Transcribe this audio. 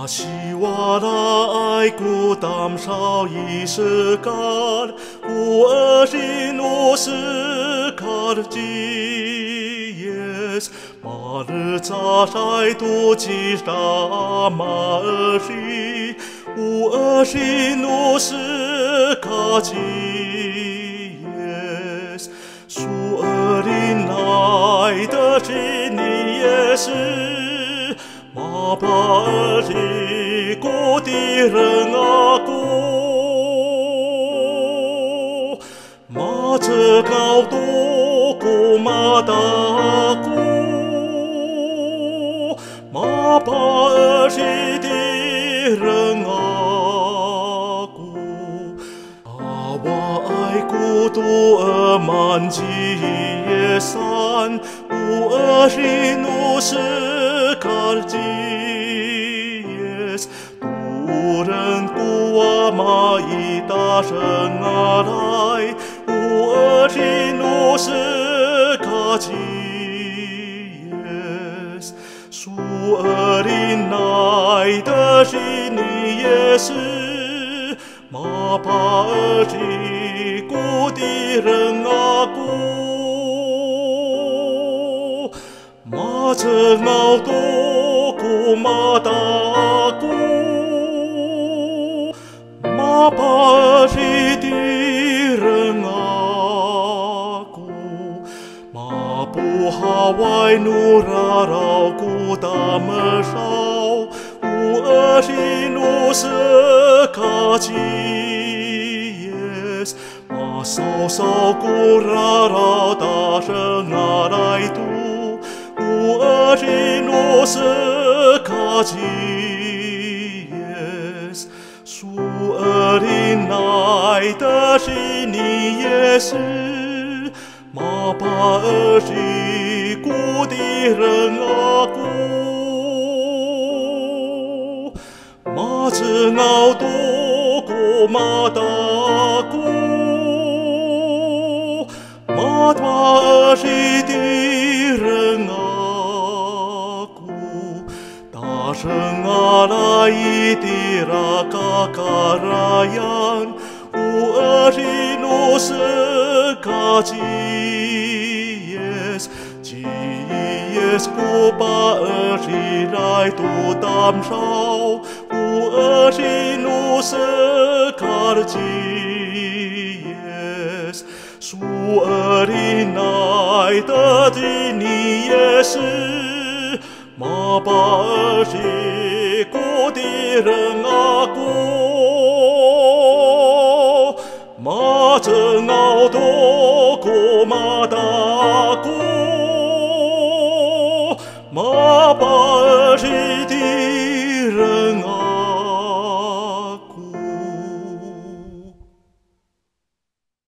希望来孤单少一时间，无二心无事看基耶斯，马日扎晒杜基沙马尔西，无二心无事看基耶斯，属二林来的是你也是。马巴尔的古的人啊古，马这高度古马大古，马巴尔的人啊古，阿瓦爱古都尔曼基耶山，乌尔西努斯。基耶斯，杜人古瓦马伊大声啊来，乌尔基努斯卡基耶斯，苏尔林来的是你也是，马巴尔基古的人啊古。马这熬多古马大古，马巴尔的人啊古，马不哈外努拉绕古大么少，乌尔西努斯卡基耶斯，马扫扫古拉绕大声啊来读。乌尔基努斯卡基耶斯，苏尔林来的是你也是，马巴尔基古的人啊古，马子熬多古马大古，马巴尔基的人啊。大声啊来伊迪拉卡卡拉扬，乌尔基努斯卡基耶斯，基耶斯古巴尔基来杜担少，乌尔基努斯卡基耶斯，苏尔林来的你也是。马巴尔基古的人啊古，马正熬多古马大。